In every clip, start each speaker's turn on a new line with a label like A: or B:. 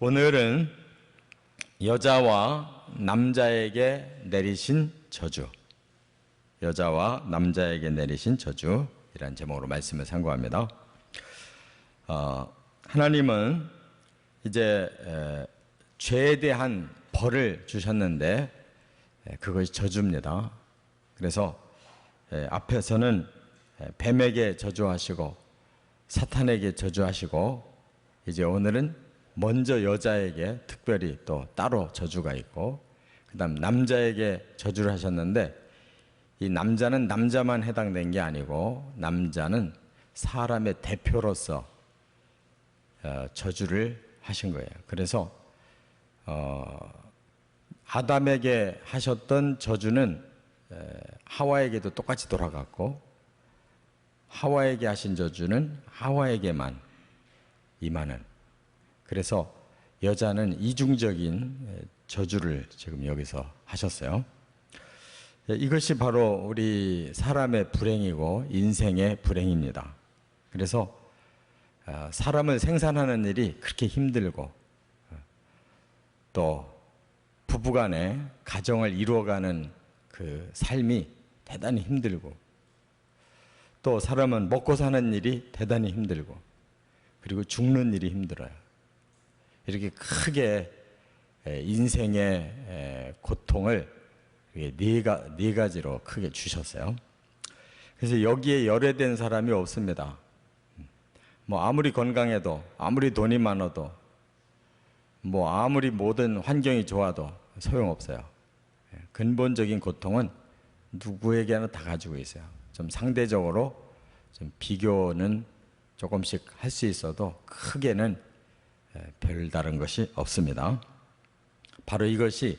A: 오늘은 여자와 남자에게 내리신 저주, 여자와 남자에게 내리신 저주이란 제목으로 말씀을 상고합니다. 하나님은 이제 죄에 대한 벌을 주셨는데 그것이 저주입니다. 그래서 앞에서는 뱀에게 저주하시고 사탄에게 저주하시고, 이제 오늘은 먼저 여자에게 특별히 또 따로 저주가 있고, 그 다음 남자에게 저주를 하셨는데, 이 남자는 남자만 해당된 게 아니고 남자는 사람의 대표로서 저주를 하신 거예요. 그래서 아담에게 하셨던 저주는 하와에게도 똑같이 돌아갔고, 하와에게 하신 저주는 하와에게만 임하는, 그래서 여자는 이중적인 저주를 지금 여기서 하셨어요. 이것이 바로 우리 사람의 불행이고 인생의 불행입니다. 그래서 사람을 생산하는 일이 그렇게 힘들고, 또 부부간에 가정을 이루어가는 그 삶이 대단히 힘들고, 또 사람은 먹고 사는 일이 대단히 힘들고, 그리고 죽는 일이 힘들어요. 이렇게 크게 인생의 고통을 네 가지로 크게 주셨어요. 그래서 여기에 열애된 사람이 없습니다. 뭐 아무리 건강해도, 아무리 돈이 많아도, 뭐 아무리 모든 환경이 좋아도 소용없어요. 근본적인 고통은 누구에게나 다 가지고 있어요. 좀 상대적으로 좀 비교는 조금씩 할 수 있어도 크게는 별다른 것이 없습니다. 바로 이것이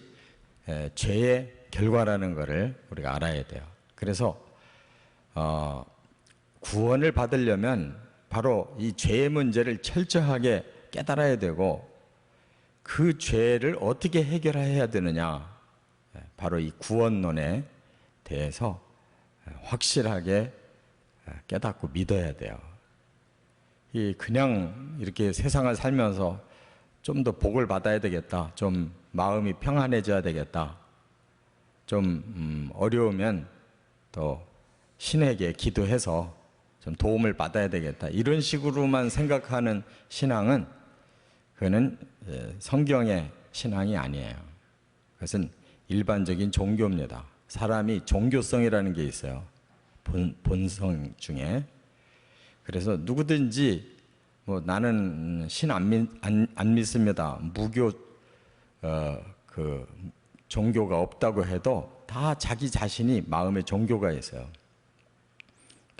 A: 죄의 결과라는 것을 우리가 알아야 돼요. 그래서 구원을 받으려면 바로 이 죄의 문제를 철저하게 깨달아야 되고, 그 죄를 어떻게 해결해야 되느냐, 바로 이 구원론에 대해서 확실하게 깨닫고 믿어야 돼요. 그냥 이렇게 세상을 살면서 좀 더 복을 받아야 되겠다, 좀 마음이 평안해져야 되겠다, 좀 어려우면 또 신에게 기도해서 좀 도움을 받아야 되겠다, 이런 식으로만 생각하는 신앙은, 그거는 성경의 신앙이 아니에요. 그것은 일반적인 종교입니다. 사람이 종교성이라는 게 있어요. 본성 중에. 그래서 누구든지 뭐 나는 신 안 믿습니다, 무교 그 종교가 없다고 해도 다 자기 자신이 마음에 종교가 있어요.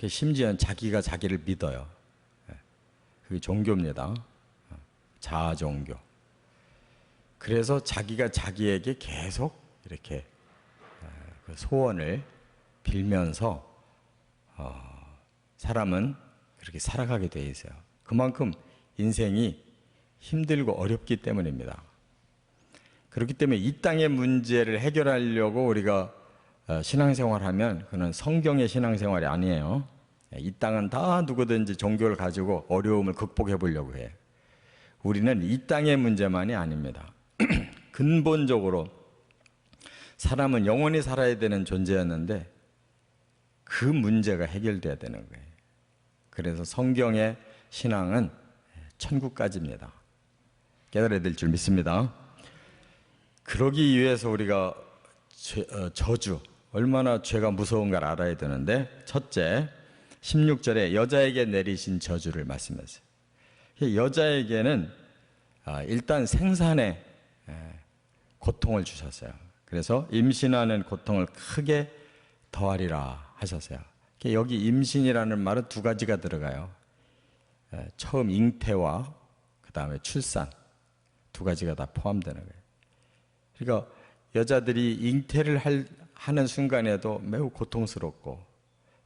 A: 심지어 자기가 자기를 믿어요. 그게 종교입니다. 자아 종교. 그래서 자기가 자기에게 계속 이렇게 그 소원을 빌면서 사람은 그렇게 살아가게 돼 있어요. 그만큼 인생이 힘들고 어렵기 때문입니다. 그렇기 때문에 이 땅의 문제를 해결하려고 우리가 신앙생활하면 그건 성경의 신앙생활이 아니에요. 이 땅은 다 누구든지 종교를 가지고 어려움을 극복해 보려고 해요. 우리는 이 땅의 문제만이 아닙니다. 근본적으로 사람은 영원히 살아야 되는 존재였는데 그 문제가 해결돼야 되는 거예요. 그래서 성경의 신앙은 천국까지입니다. 깨달아야 될 줄 믿습니다. 그러기 위해서 우리가 저주, 얼마나 죄가 무서운가를 알아야 되는데, 첫째 16절에 여자에게 내리신 저주를 말씀하세요. 여자에게는 일단 생산에 고통을 주셨어요. 그래서 임신하는 고통을 크게 더하리라 하셨어요. 여기 임신이라는 말은 두 가지가 들어가요. 처음 잉태와 그 다음에 출산, 두 가지가 다 포함되는 거예요. 그러니까 여자들이 잉태를 하는 순간에도 매우 고통스럽고,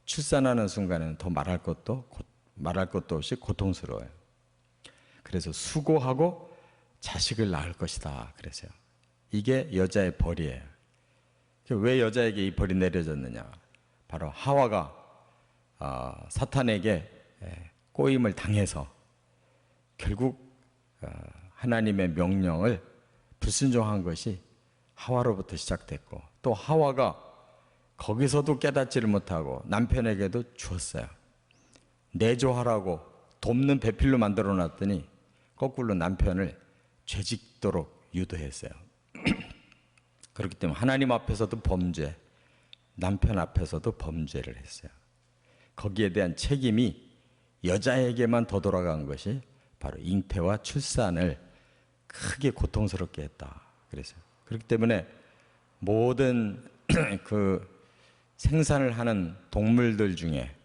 A: 출산하는 순간에는 더 말할 것도 없이 고통스러워요. 그래서 수고하고 자식을 낳을 것이다 그랬어요. 이게 여자의 벌이에요. 왜 여자에게 이 벌이 내려졌느냐, 바로 하와가 사탄에게 꼬임을 당해서 결국 하나님의 명령을 불순종한 것이 하와로부터 시작됐고, 또 하와가 거기서도 깨닫지를 못하고 남편에게도 주었어요. 내조하라고 돕는 배필로 만들어 놨더니 거꾸로 남편을 죄짓도록 유도했어요. 그렇기 때문에 하나님 앞에서도 범죄, 남편 앞에서도 범죄를 했어요. 거기에 대한 책임이 여자에게만 더 돌아간 것이 바로 잉태와 출산을 크게 고통스럽게 했다. 그래서요. 그렇기 때문에 모든 그 생산을 하는 동물들 중에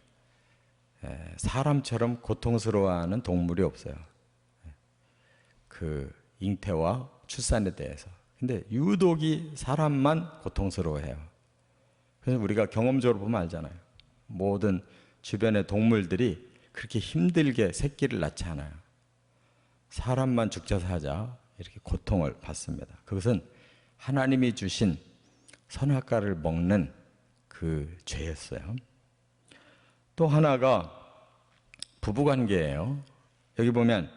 A: 사람처럼 고통스러워하는 동물이 없어요. 그 잉태와 출산에 대해서. 근데 유독이 사람만 고통스러워해요. 그래서 우리가 경험적으로 보면 알잖아요. 모든 주변의 동물들이 그렇게 힘들게 새끼를 낳지 않아요. 사람만 죽자 사자 이렇게 고통을 받습니다. 그것은 하나님이 주신 선악과를 먹는 그 죄였어요. 또 하나가 부부관계예요. 여기 보면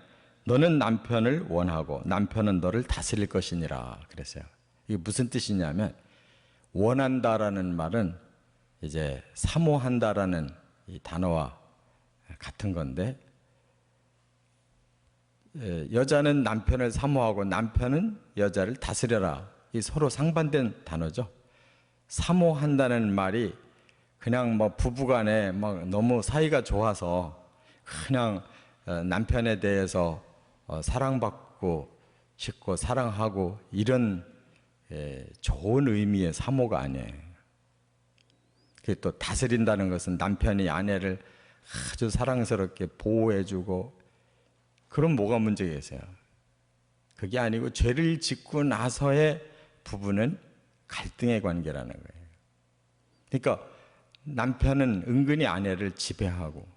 A: 너는 남편을 원하고 남편은 너를 다스릴 것이니라 그랬어요. 이게 무슨 뜻이냐면, 원한다라는 말은 이제 사모한다라는 이 단어와 같은 건데, 여자는 남편을 사모하고 남편은 여자를 다스려라. 이 서로 상반된 단어죠. 사모한다는 말이 그냥 뭐 부부간에 막 너무 사이가 좋아서 그냥 남편에 대해서 사랑받고 싶고 사랑하고 이런 좋은 의미의 사모가 아니에요. 또 다스린다는 것은 남편이 아내를 아주 사랑스럽게 보호해주고, 그럼 뭐가 문제겠어요? 그게 아니고 죄를 짓고 나서의 부부는 갈등의 관계라는 거예요. 그러니까 남편은 은근히 아내를 지배하고,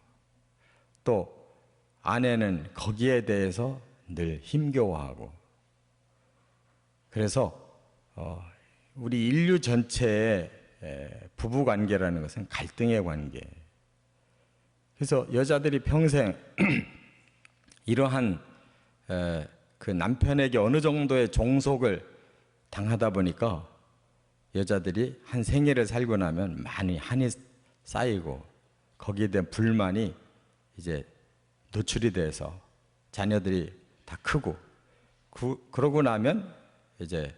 A: 또 아내는 거기에 대해서 늘 힘겨워하고, 그래서 우리 인류 전체의 부부 관계라는 것은 갈등의 관계. 그래서 여자들이 평생 이러한 그 남편에게 어느 정도의 종속을 당하다 보니까 여자들이 한 생애를 살고 나면 많이 한이 쌓이고, 거기에 대한 불만이 이제 노출이 돼서 자녀들이 다 크고, 그러고 나면 이제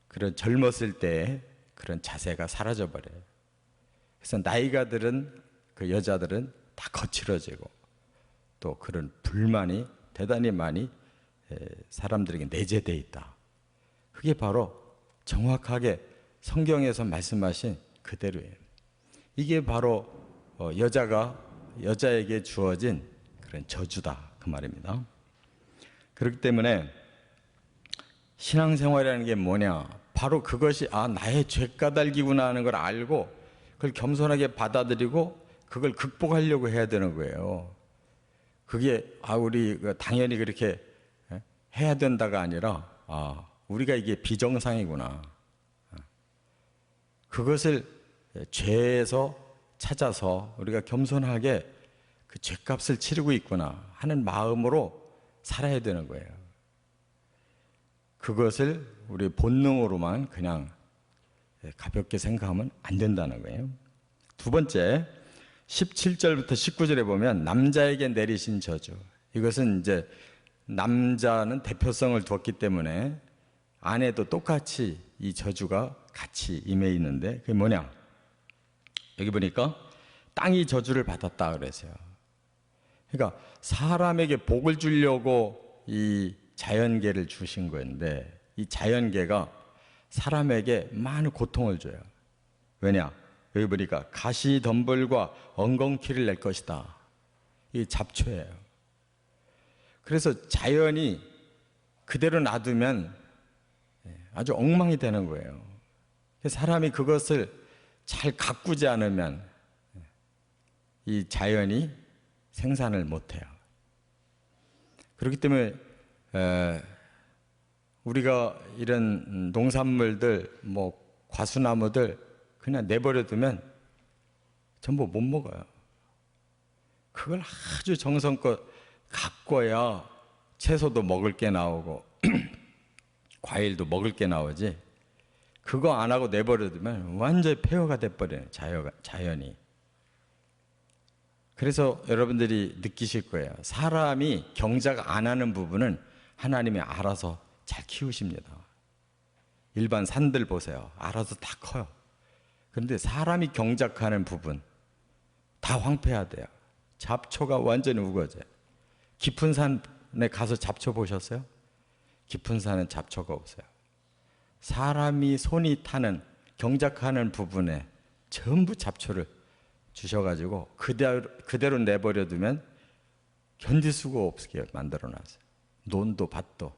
A: 그런 젊었을 때의 그런 자세가 사라져 버려요. 그래서 나이가 들은 그 여자들은 다 거칠어지고, 또 그런 불만이 대단히 많이 사람들에게 내재되어 있다. 그게 바로 정확하게 성경에서 말씀하신 그대로예요. 이게 바로 여자가 여자에게 주어진 그런 저주다, 그 말입니다. 그렇기 때문에 신앙생활이라는 게 뭐냐, 바로 그것이 나의 죄까닭이구나 하는 걸 알고 그걸 겸손하게 받아들이고 그걸 극복하려고 해야 되는 거예요. 그게 우리 당연히 그렇게 해야 된다가 아니라 우리가 이게 비정상이구나, 그것을 죄에서 찾아서 우리가 겸손하게 그 죄값을 치르고 있구나 하는 마음으로 살아야 되는 거예요. 그것을 우리 본능으로만 그냥 가볍게 생각하면 안 된다는 거예요. 두 번째, 17절부터 19절에 보면 남자에게 내리신 저주. 이것은 이제 남자는 대표성을 두었기 때문에 아내도 똑같이 이 저주가 같이 임해 있는데, 그게 뭐냐? 여기 보니까 땅이 저주를 받았다 그랬어요. 그러니까 사람에게 복을 주려고 이 자연계를 주신 건데, 이 자연계가 사람에게 많은 고통을 줘요. 왜냐? 여기 보니까 가시덤불과 엉겅퀴를 낼 것이다. 이게 잡초예요. 그래서 자연이 그대로 놔두면 아주 엉망이 되는 거예요. 사람이 그것을 잘 가꾸지 않으면 이 자연이 생산을 못해요. 그렇기 때문에 우리가 이런 농산물들, 뭐 과수나무들 그냥 내버려 두면 전부 못 먹어요. 그걸 아주 정성껏 가꿔야 채소도 먹을 게 나오고 과일도 먹을 게 나오지, 그거 안 하고 내버려두면 완전히 폐허가 돼버려요, 자연이. 그래서 여러분들이 느끼실 거예요. 사람이 경작 안 하는 부분은 하나님이 알아서 잘 키우십니다. 일반 산들 보세요. 알아서 다 커요. 그런데 사람이 경작하는 부분 다 황폐화돼요. 잡초가 완전히 우거져요. 깊은 산에 가서 잡초 보셨어요? 깊은 산은 잡초가 없어요. 사람이 손이 타는 경작하는 부분에 전부 잡초를 주셔가지고 그대로 내버려두면 견딜 수가 없게 만들어놨어요. 논도 밭도.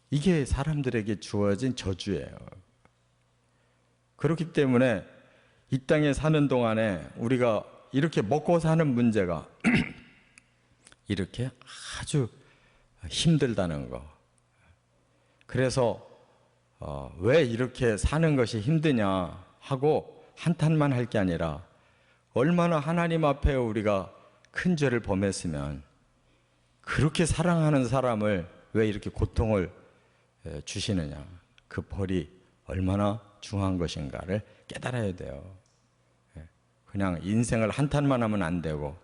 A: 이게 사람들에게 주어진 저주예요. 그렇기 때문에 이 땅에 사는 동안에 우리가 이렇게 먹고 사는 문제가 이렇게 아주 힘들다는 거. 그래서 왜 이렇게 사는 것이 힘드냐 하고 한탄만 할 게 아니라, 얼마나 하나님 앞에 우리가 큰 죄를 범했으면 그렇게 사랑하는 사람을 왜 이렇게 고통을 주시느냐, 그 벌이 얼마나 중요한 것인가를 깨달아야 돼요. 그냥 인생을 한탄만 하면 안 되고,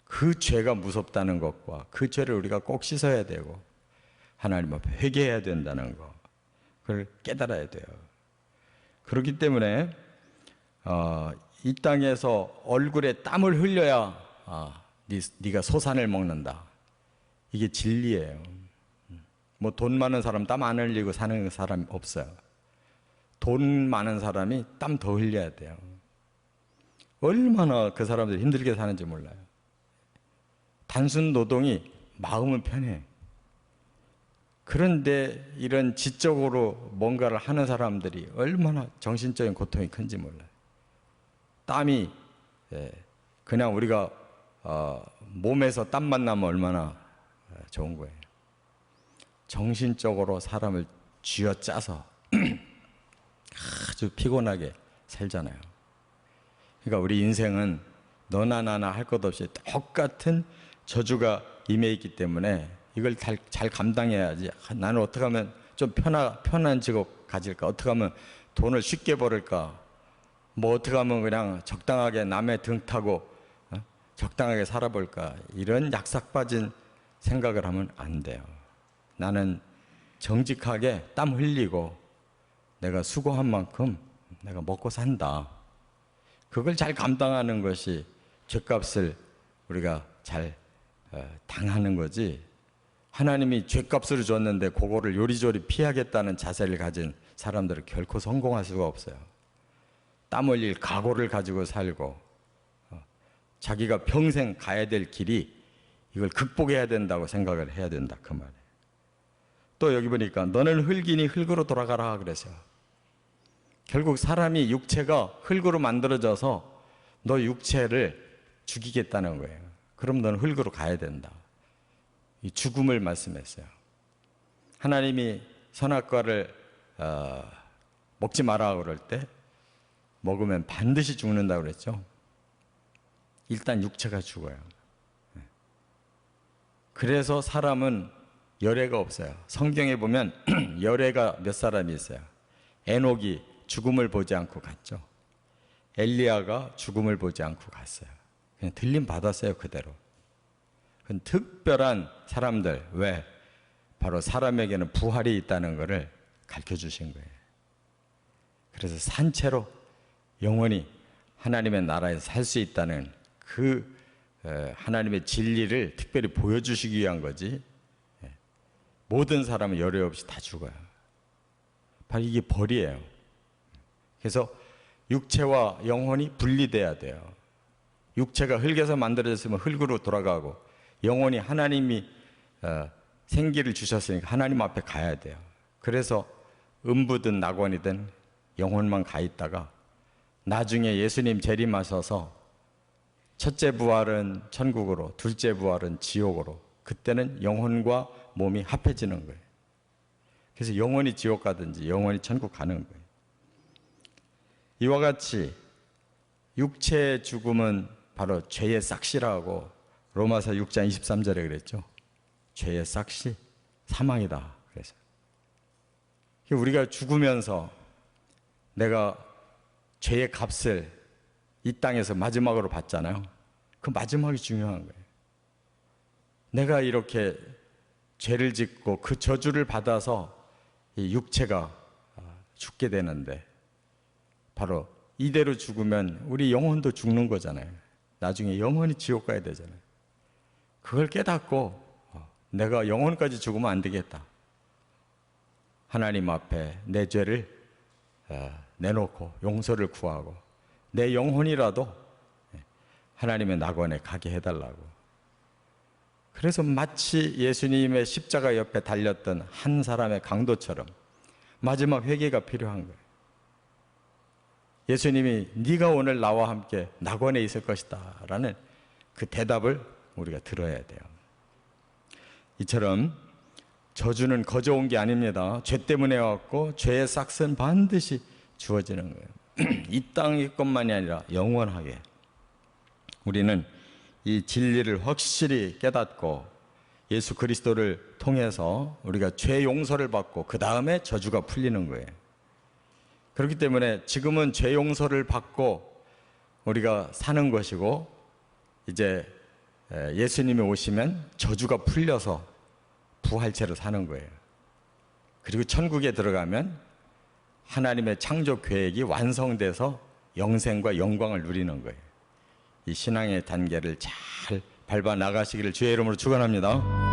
A: 그 죄가 무섭다는 것과 그 죄를 우리가 꼭 씻어야 되고 하나님 앞에 회개해야 된다는 거, 그걸 깨달아야 돼요. 그렇기 때문에 이 땅에서 얼굴에 땀을 흘려야 네가 소산을 먹는다. 이게 진리예요. 뭐 돈 많은 사람 땀 안 흘리고 사는 사람 없어요. 돈 많은 사람이 땀 더 흘려야 돼요. 얼마나 그 사람들이 힘들게 사는지 몰라요. 단순 노동이 마음은 편해. 그런데 이런 지적으로 뭔가를 하는 사람들이 얼마나 정신적인 고통이 큰지 몰라요. 땀이 그냥 우리가 몸에서 땀만 나면 얼마나 좋은 거예요. 정신적으로 사람을 쥐어짜서 아주 피곤하게 살잖아요. 그러니까 우리 인생은 너나 나나 할 것 없이 똑같은 저주가 임해 있기 때문에 이걸 잘 감당해야지. 나는 어떻게 하면 좀 편한 직업 가질까? 어떻게 하면 돈을 쉽게 벌을까? 뭐 어떻게 하면 그냥 적당하게 남의 등 타고 적당하게 살아볼까? 이런 약삭 빠진 생각을 하면 안 돼요. 나는 정직하게 땀 흘리고 내가 수고한 만큼 내가 먹고 산다. 그걸 잘 감당하는 것이 죗값을 우리가 잘 당하는 거지. 하나님이 죗값을 줬는데 그거를 요리조리 피하겠다는 자세를 가진 사람들은 결코 성공할 수가 없어요. 땀 흘릴 각오를 가지고 살고 자기가 평생 가야 될 길이 이걸 극복해야 된다고 생각을 해야 된다, 그 말이에요. 또 여기 보니까 너는 흙이니 흙으로 돌아가라 그랬어요. 결국 사람이 육체가 흙으로 만들어져서 너 육체를 죽이겠다는 거예요. 그럼 너는 흙으로 가야 된다. 이 죽음을 말씀했어요. 하나님이 선악과를 먹지 마라 그럴 때 먹으면 반드시 죽는다고 그랬죠. 일단 육체가 죽어요. 그래서 사람은 열애가 없어요. 성경에 보면 열애가 몇 사람이 있어요. 에녹이 죽음을 보지 않고 갔죠. 엘리야가 죽음을 보지 않고 갔어요. 그냥 들림 받았어요, 그대로. 그건 특별한 사람들. 왜? 바로 사람에게는 부활이 있다는 것을 가르쳐 주신 거예요. 그래서 산채로 영원히 하나님의 나라에서 살 수 있다는 그 하나님의 진리를 특별히 보여주시기 위한 거지. 모든 사람은 열애 없이 다 죽어요. 바로 이게 벌이에요. 그래서 육체와 영혼이 분리돼야 돼요. 육체가 흙에서 만들어졌으면 흙으로 돌아가고, 영혼이 하나님이 생기를 주셨으니까 하나님 앞에 가야 돼요. 그래서 음부든 낙원이든 영혼만 가 있다가 나중에 예수님 재림하셔서 첫째 부활은 천국으로, 둘째 부활은 지옥으로, 그때는 영혼과 몸이 합해지는 거예요. 그래서 영혼이 지옥 가든지 영혼이 천국 가는 거예요. 이와 같이 육체의 죽음은 바로 죄의 싹시라고 로마서 6장 23절에 그랬죠. 죄의 삭시 사망이다. 그래서 우리가 죽으면서 내가 죄의 값을 이 땅에서 마지막으로 받잖아요. 그 마지막이 중요한 거예요. 내가 이렇게 죄를 짓고 그 저주를 받아서 이 육체가 죽게 되는데, 바로 이대로 죽으면 우리 영혼도 죽는 거잖아요. 나중에 영원히 지옥 가야 되잖아요. 그걸 깨닫고 내가 영혼까지 죽으면 안 되겠다. 하나님 앞에 내 죄를 내놓고 용서를 구하고 내 영혼이라도 하나님의 낙원에 가게 해달라고. 그래서 마치 예수님의 십자가 옆에 달렸던 한 사람의 강도처럼 마지막 회개가 필요한 거예요. 예수님이 네가 오늘 나와 함께 낙원에 있을 것이다 라는 그 대답을 우리가 들어야 돼요. 이처럼 저주는 거저 온 게 아닙니다. 죄 때문에 왔고 죄의 싹은 반드시 주어지는 거예요. 이 땅의 것만이 아니라 영원하게 우리는 이 진리를 확실히 깨닫고 예수 그리스도를 통해서 우리가 죄 용서를 받고 그 다음에 저주가 풀리는 거예요. 그렇기 때문에 지금은 죄 용서를 받고 우리가 사는 것이고, 이제 예수님이 오시면 저주가 풀려서 부활체로 사는 거예요. 그리고 천국에 들어가면 하나님의 창조 계획이 완성돼서 영생과 영광을 누리는 거예요. 이 신앙의 단계를 잘 밟아 나가시기를 주의 이름으로 축원합니다.